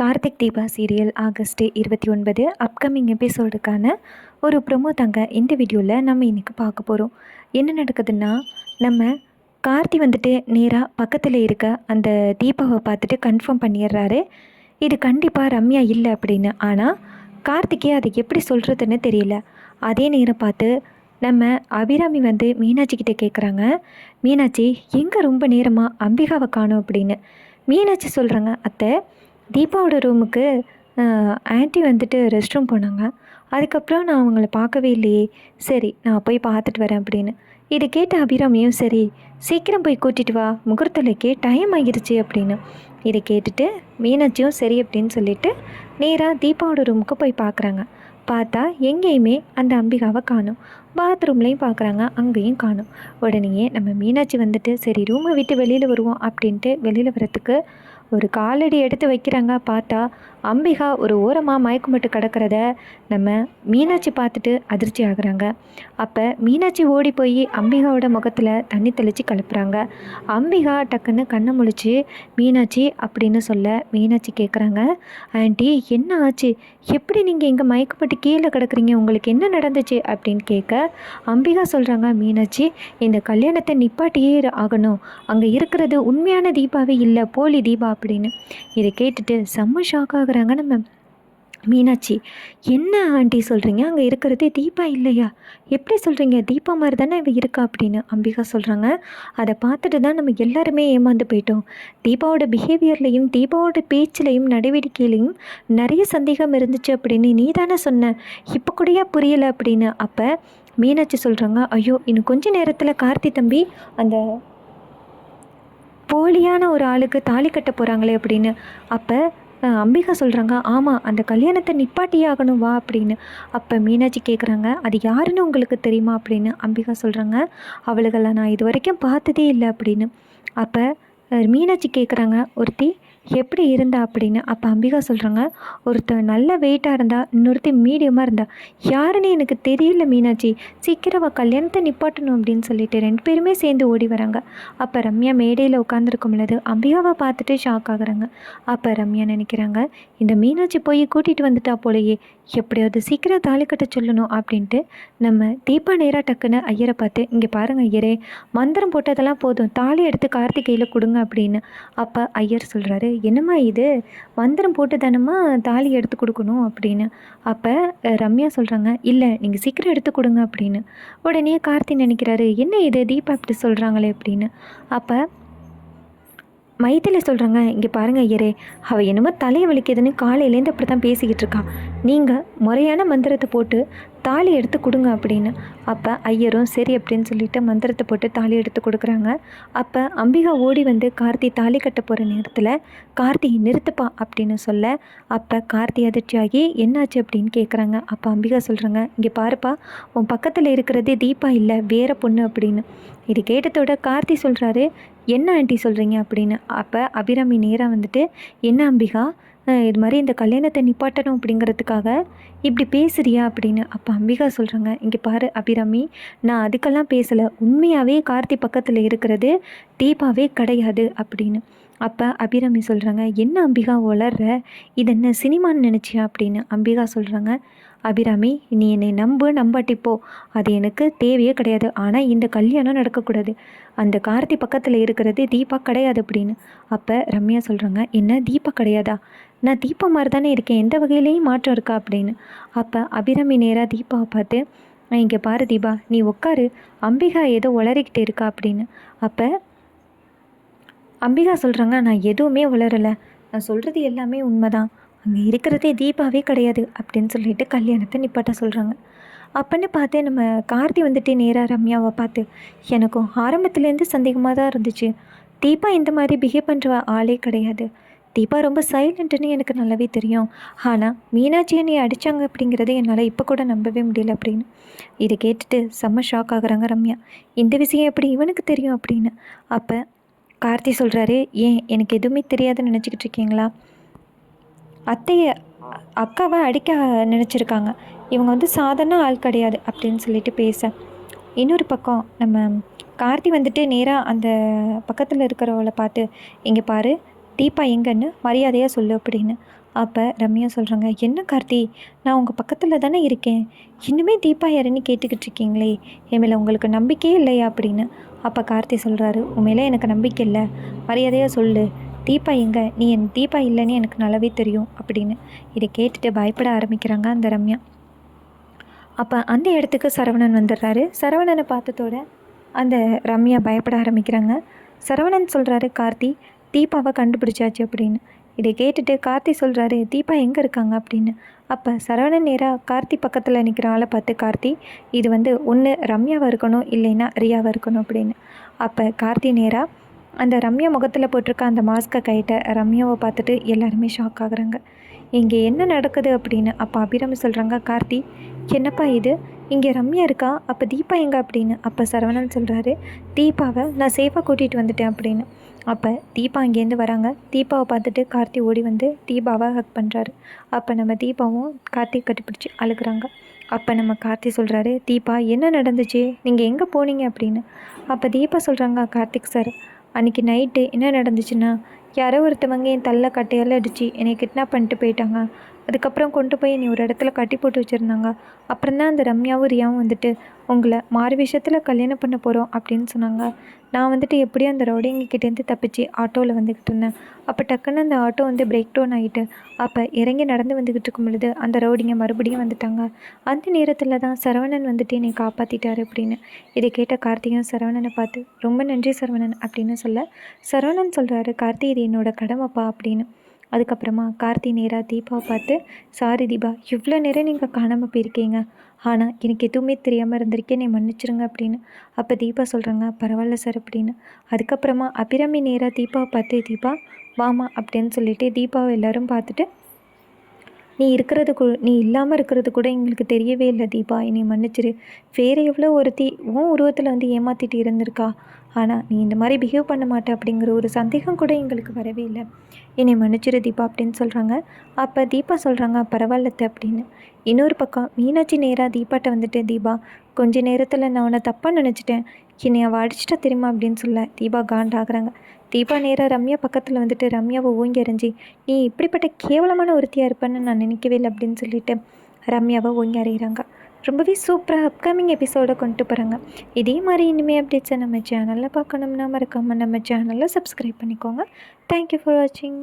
Karthik Deepa serial August 29 upcoming எபிசோடுக்கான ஒரு promo தாங்க இந்த வீடியோவில் நம்ம இன்றைக்கி பார்க்க போகிறோம். என்ன நடக்குதுன்னா, நம்ம கார்த்தி வந்துட்டு நேராக பக்கத்தில் இருக்க அந்த தீபாவை பார்த்துட்டு கன்ஃபார்ம் பண்ணிடுறாரு, இது கண்டிப்பாக ரம்யா இல்லை அப்படின்னு. ஆனால் கார்த்திக்கே அதை எப்படி சொல்கிறதுன்னு தெரியல. அதே நேரம் பார்த்து நம்ம அபிராமி வந்து மீனாட்சிக்கிட்ட கேட்குறாங்க, மீனாட்சி எங்கே ரொம்ப நேரமாக அம்பிகாவை காணோம் அப்படின்னு. மீனாட்சி சொல்கிறாங்க, அத்தை தீபாவோட ரூமுக்கு ஆன்ட்டி வந்துட்டு ரெஸ்ட் ரூம் போனாங்க, அதுக்கப்புறம் நான் அவங்கள பார்க்கவே இல்லையே, சரி நான் போய் பார்த்துட்டு வரேன் அப்படின்னு. இதை கேட்ட அபிராமியும் சரி சீக்கிரம் போய் கூட்டிகிட்டு வா, முகூர்த்தலைக்கே டைம் ஆகிருச்சு அப்படின்னு. இதை கேட்டுட்டு மீனாட்சியும் சரி அப்படின்னு சொல்லிட்டு நேராக தீபாவோட ரூமுக்கு போய் பார்க்குறாங்க. பார்த்தா எங்கேயுமே அந்த அம்பிகாவை காணும். பாத்ரூம்லேயும் பார்க்குறாங்க, அங்கேயும் காணும். உடனேயே நம்ம மீனாட்சி வந்துட்டு சரி ரூமை விட்டு வெளியில் வருவோம் அப்படின்ட்டு வெளியில் வரத்துக்கு ஒரு காலடி எடுத்து வைக்கிறாங்க. பார்த்தா அம்பிகா ஒரு ஓரமாக மயக்கமிட்டு கிடக்கிறத நம்ம மீனாட்சி பார்த்துட்டு அதிர்ச்சி ஆகுறாங்க. அப்போ மீனாட்சி ஓடி போய் அம்பிகாவோட முகத்தில் தண்ணி தெளித்து கலப்புறாங்க. அம்பிகா டக்குன்னு கண்ணை முழிச்சு மீனாட்சி அப்படின்னு சொல்ல மீனாட்சி கேட்குறாங்க, ஆண்டி என்ன ஆச்சு, எப்படி நீங்கள் இங்கே மயக்கப்பட்டு கீழே கிடக்குறீங்க, உங்களுக்கு என்ன நடந்துச்சு அப்படின்னு கேட்க அம்பிகா சொல்கிறாங்க, மீனாட்சி இந்த கல்யாணத்தை நிப்பாட்டியே ஆகணும், அங்கே இருக்கிறது உண்மையான தீபாவே இல்லை, போலி தீபா அப்படின்னு. இதை கேட்டுட்டு செம்ம ஷாக் ஆகுறாங்க நம்ம மீனாட்சி. என்ன ஆண்டி சொல்கிறீங்க, அங்கே இருக்கிறதே தீபா இல்லையா, எப்படி சொல்கிறீங்க, தீபா மாதிரி தானே இவ இருக்கா அப்படின்னு அம்பிகா சொல்கிறாங்க. அதை பார்த்துட்டு தான் நம்ம எல்லாருமே ஏமாந்து போயிட்டோம். தீபாவோட பிஹேவியர்லேயும் தீபாவோட பேச்சிலையும் நடவடிக்கையிலையும் நிறைய சந்தேகம் இருந்துச்சு அப்படின்னு நீ தானே சொன்ன, இப்போ கூடயா புரியலை அப்படின்னு. அப்போ மீனாட்சி சொல்கிறாங்க, ஐயோ இன்னும் கொஞ்ச நேரத்தில் கார்த்தி தம்பி அந்த போலியான ஒரு ஆளுக்கு தாலி கட்ட போகிறாங்களே அப்படின்னு. அப்போ அம்பிகா சொல்கிறாங்க, ஆமாம் அந்த கல்யாணத்தை நிப்பாட்டியே ஆகணும் வா அப்படின்னு. அப்போ மீனாட்சி கேட்குறாங்க, அது யாருன்னு உங்களுக்கு தெரியுமா அப்படின்னு. அம்பிகா சொல்கிறாங்க, அவளுகளை நான் இது வரைக்கும் பார்த்ததே இல்லை அப்படின்னு. அப்போ மீனாட்சி கேட்குறாங்க, ஒருத்தி எப்படி இருந்தா அப்படின்னு. அப்போ அம்பிகா சொல்கிறாங்க, ஒருத்தர் நல்ல வெயிட்டாக இருந்தா, இன்னொருத்தி மீடியமாக இருந்தா, யாருன்னு எனக்கு தெரியல மீனாட்சி, சீக்கிரம் கல்யாணத்தை நிப்பாட்டணும் அப்படின்னு சொல்லிட்டு ரெண்டு பேருமே சேர்ந்து ஓடி வராங்க. அப்போ ரம்யா மேடையில் உட்காந்துருக்கும் பொழுது அம்பிகாவை பார்த்துட்டு ஷாக் ஆகுறாங்க. அப்போ ரம்யா நினைக்கிறாங்க, இந்த மீனாட்சி போய் கூட்டிகிட்டு வந்துட்டா போலையே, எப்படியாவது சீக்கிரம் தாலி கட்ட சொல்லணும் அப்படின்ட்டு நம்ம தீபா நேராக டக்குன்னு ஐயரை பார்த்து, இங்கே பாருங்கள் ஐயரே, மந்திரம் போட்டதெல்லாம் போதும், தாலி எடுத்து கார்த்திகையில் கொடுங்க அப்படின்னு. அப்போ ஐயர் சொல்கிறாரு, என்னம்மா இது மந்திரம் போட்டு தானம்மா தாலி எடுத்து கொடுக்கணும் அப்படின்னு. அப்போ ரம்யா சொல்கிறாங்க, இல்லை நீங்கள் சீக்கிரம் எடுத்து கொடுங்க அப்படின்னு. உடனே கார்த்தி நினைக்கிறாரு, என்ன இது தீபா இப்படி சொல்கிறாங்களே அப்படின்னு. அப்போ மைத்திலி சொல்கிறாங்க, இங்கே பாருங்கள் ஐயரே, அவள் என்னமோ தலையை வலிக்குதுன்னு காலையிலேருந்து அப்படி தான் பேசிக்கிட்டு இருக்கான், நீங்கள் முறையான மந்திரத்தை போட்டு தாலி எடுத்து கொடுங்க அப்படின்னு. அப்போ ஐயரும் சரி அப்படின்னு சொல்லிட்டு மந்திரத்தை போட்டு தாலி எடுத்து கொடுக்குறாங்க. அப்போ அம்பிகா ஓடி வந்து கார்த்தி தாலி கட்ட போகிற நேரத்தில் கார்த்தி நிறுத்துப்பா அப்படின்னு சொல்ல, அப்போ கார்த்தி அதிர்ச்சியாகி என்னாச்சு அப்படின்னு கேட்குறாங்க. அப்போ அம்பிகா சொல்கிறாங்க, இங்கே பாருப்பா, உன் பக்கத்தில் இருக்கிறதே தீபா இல்லை, வேற பொண்ணு அப்படின்னு. இது கேட்டதோட கார்த்தி சொல்கிறாரு, என்ன ஆண்டி சொல்கிறீங்க அப்படின்னு. அப்போ அபிராமி நேராக வந்துட்டு, என்ன அம்பிகா இது மாதிரி இந்த கல்யாணத்தை நிப்பாட்டணும் அப்படிங்கிறதுக்காக இப்படி பேசுறியா அப்படின்னு. அப்போ அம்பிகா சொல்கிறாங்க, இங்கே பாரு அபிராமி, நான் அதுக்கெல்லாம் பேசலை, உண்மையாகவே கார்த்தி பக்கத்தில் இருக்கிறது தீபாவே கிடையாது அப்படின்னு. அப்போ அபிராமி சொல்கிறாங்க, என்ன அம்பிகா வளர்ற, இது என்ன சினிமான்னு நினச்சியா அப்படின்னு. அம்பிகா சொல்கிறாங்க, அபிராமி நீ என்னை நம்பாட்டிப்போ, அது எனக்கு தேவையே கிடையாது, ஆனால் இந்த கல்யாணம் நடக்கக்கூடாது, அந்த கார்த்தி பக்கத்தில் இருக்கிறது தீபா கிடையாது அப்படின்னு. அப்போ ரம்யா சொல்கிறாங்க, என்ன தீபா கிடையாதா, நான் தீபா மாதிரி தானே இருக்கேன், எந்த வகையிலையும் மாற்றம் இருக்கா அப்படின்னு. அப்போ அபிராமி நேராக தீபாவை பார்த்து, இங்கே பாரு தீபா, நீ உட்காரு, அம்பிகா ஏதோ உளறிக்கிட்டு இருக்கா அப்படின்னு. அப்போ அம்பிகா சொல்கிறாங்க, நான் எதுவுமே உளரலை, நான் சொல்கிறது எல்லாமே உண்மைதான், அங்கே இருக்கிறதே தீபாவே கிடையாது அப்படின்னு சொல்லிட்டு கல்யாணத்தை நிப்பாட்ட சொல்கிறாங்க. அப்பன்னு பார்த்து நம்ம கார்த்தி வந்துட்டு நேராக ரம்யாவை பார்த்து, எனக்கும் ஆரம்பத்துலேருந்து சந்தேகமாக தான் இருந்துச்சு, தீபா இந்த மாதிரி பிஹேவ் பண்ணுற ஆளே கிடையாது, தீபா ரொம்ப சைலண்ட்டுன்னு எனக்கு நல்லாவே தெரியும், ஆனால் மீனாட்சி என்னை அடித்தாங்க அப்படிங்கிறத என்னால் இப்போ கூட நம்பவே முடியல அப்படின்னு. இதை கேட்டுட்டு செம்ம ஷாக் ஆகுறாங்க ரம்யா, இந்த விஷயம் எப்படி இவனுக்கு தெரியும் அப்படின்னு. அப்போ கார்த்தி சொல்கிறாரு, ஏன் எனக்கு எதுவுமே தெரியாதுன்னு நினச்சிக்கிட்டு இருக்கீங்களா, அத்தையை அக்காவை அடிக்க நினச்சிருக்காங்க, இவங்க வந்து சாதாரண ஆள் கிடையாது அப்படின்னு சொல்லிட்டு பேச, இன்னொரு பக்கம் நம்ம கார்த்தி வந்துட்டு நேராக அந்த பக்கத்தில் இருக்கிறவளை பார்த்து, இங்கே பாரு, தீபா எங்கன்னு மரியாதையாக சொல்லு அப்படின்னு. அப்போ ரம்யா சொல்கிறாங்க, என்ன கார்த்தி, நான் உங்கள் பக்கத்தில் தானே இருக்கேன், இன்னுமே தீபா யாருன்னு கேட்டுக்கிட்டு இருக்கீங்களே, என் மேலே உங்களுக்கு நம்பிக்கையே இல்லையா அப்படின்னு. அப்போ கார்த்தி சொல்கிறாரு, உண்மையிலே எனக்கு நம்பிக்கை இல்லை, மரியாதையாக சொல்லு, தீபா எங்கே, நீ என் தீபா இல்லைன்னு எனக்கு நல்லாவே தெரியும் அப்படின்னு. இதை கேட்டுட்டு பயப்பட ஆரம்பிக்கிறாங்க அந்த ரம்யா. அப்போ அந்த இடத்துக்கு சரவணன் வந்துடுறாரு. சரவணனை பார்த்ததோட அந்த ரம்யா பயப்பட ஆரம்பிக்கிறாங்க. சரவணன் சொல்கிறாரு, கார்த்தி தீபாவை கண்டுபிடிச்சாச்சு அப்படின்னு. இதை கேட்டுட்டு கார்த்தி சொல்கிறாரு, தீபா எங்கே இருக்காங்க அப்படின்னு. அப்போ சரவணன் நேராக கார்த்தி பக்கத்தில் நிற்கிற ஆளை பார்த்து, கார்த்தி இது ஒன்று ரம்யாவாக இருக்கணும், இல்லைன்னா ரியாவாக இருக்கணும் அப்படின்னு. அப்போ கார்த்தி நேராக அந்த ரம்யா முகத்தில் போட்டிருக்க அந்த மாஸ்க்கை கைட்ட ரம்யாவை பார்த்துட்டு எல்லாருமே ஷாக் ஆகுறாங்க. இங்கே என்ன நடக்குது அப்படின்னு. அப்போ அபிராமி சொல்கிறாங்க, கார்த்தி என்னப்பா இது, இங்கே ரம்யா இருக்கா, அப்போ தீபா எங்கே அப்படின்னு. அப்போ சரவணன் சொல்கிறாரு, தீபாவை நான் சேஃபாக கூட்டிகிட்டு வந்துட்டேன் அப்படின்னு. அப்போ தீபா அங்கேருந்து வராங்க. தீபாவை பார்த்துட்டு கார்த்தி ஓடி வந்து தீபாவை ஹக் பண்ணுறாரு. அப்போ நம்ம தீபாவும் கார்த்திக் கட்டிப்பிடிச்சி அழுகுறாங்க. அப்போ நம்ம கார்த்தி சொல்கிறாரு, தீபா என்ன நடந்துச்சு, நீங்கள் எங்கே போனீங்க அப்படின்னு. அப்போ தீபா சொல்கிறாங்க, கார்த்திக் சார் அன்றைக்கி நைட்டு என்ன நடந்துச்சுன்னா, யாரோ ஒருத்தவங்க என் தள்ள கட்டையால் அடித்து என்னை கிட்னாப் பண்ணிட்டு போயிட்டாங்க. அதுக்கப்புறம் கொண்டு போய் என்னை ஒரு இடத்துல கட்டி போட்டு வச்சுருந்தாங்க. அப்புறம் தான் அந்த ரம்யாவும் ரியாவும் உங்களை மாறு விஷயத்தில் கல்யாணம் பண்ண போகிறோம் அப்படின்னு சொன்னாங்க. நான் எப்படியும் அந்த ரவுடிங்கக்கிட்டேருந்து தப்பிச்சு ஆட்டோவில் வந்துக்கிட்டு இருந்தேன். அப்போ டக்குன்னு அந்த ஆட்டோ பிரேக் டவுன் ஆகிட்டு, அப்போ இறங்கி நடந்து வந்துக்கிட்டு இருக்கும் பொழுது அந்த ரவுடிங்க மறுபடியும் வந்துட்டாங்க. அந்த நேரத்தில் தான் சரவணன் என்னை காப்பாற்றிட்டாரு அப்படின்னு. இதை கேட்ட கார்த்தியும் சரவணனை பார்த்து, ரொம்ப நன்றி சரவணன் அப்படின்னு சொல்ல, சரவணன் சொல்கிறாரு, கார்த்தி இது என்னோட கடமைப்பா அப்படின்னு. அதுக்கப்புறமா கார்த்தி நேராக தீபாவை பார்த்து, சாரி தீபா, இவ்வளோ நேரம் நீங்கள் காணாமல் போயிருக்கீங்க, ஆனால் எனக்கு எதுவுமே தெரியாமல் இருந்திருக்கேன், நீ மன்னிச்சிருங்க அப்படின்னு. அப்போ தீபா சொல்கிறாங்க, பரவாயில்ல சார் அப்படின்னு. அதுக்கப்புறமா அபிராமி நேராக தீபாவை பார்த்து, தீபா வாமா அப்படின்னு சொல்லிட்டு தீபாவை எல்லோரும் பார்த்துட்டு, நீ இல்லாமல் இருக்கிறது கூட எங்களுக்கு தெரியவே இல்லை தீபா, என்னை மன்னிச்சிரு, வேறு எவ்வளோ ஒருத்தி உன் உருவத்தில் ஏமாற்றிட்டு இருந்திருக்கா, ஆனால் நீ இந்த மாதிரி பிஹேவ் பண்ண மாட்டே அப்படிங்கிற ஒரு சந்தேகம் கூட எங்களுக்கு வரவே இல்லை, என்னை மன்னிச்சிரு தீபா அப்படின்னு சொல்கிறாங்க. அப்போ தீபா சொல்கிறாங்க, பரவாயில்லத்த அப்படின்னு. இன்னொரு பக்கம் மீனாட்சி நேராக தீபாட்ட தீபா கொஞ்ச நேரத்தில் நான் உன்னை தப்பாக நினச்சிட்டேன், என்னை அவள் அடிச்சிட்டா தெரியுமா அப்படின்னு சொல்ல தீபா காண்டாகிறாங்க. தீபா நேராக ரம்யா பக்கத்தில் ரம்யாவை ஓங்கி எறிஞ்சி, நீ இப்படிப்பட்ட கேவலமான ஒருத்தியாக இருப்பேன்னு நான் நினைக்கவே இல்லை அப்படின்னு சொல்லிட்டு ரம்யாவை ஓங்கி அறையிறாங்க. ரொம்பவே சூப்பராக அப்கமிங் எபிசோடை கொண்டு போகிறாங்க. இதே மாதிரி இனிமேல் அப்டேட்ஸை நம்ம சேனலில் பார்க்கணும்னா மறக்காமல் நம்ம சேனலில் சப்ஸ்கிரைப் பண்ணிக்கோங்க. தேங்க்யூ ஃபார் வாட்சிங்.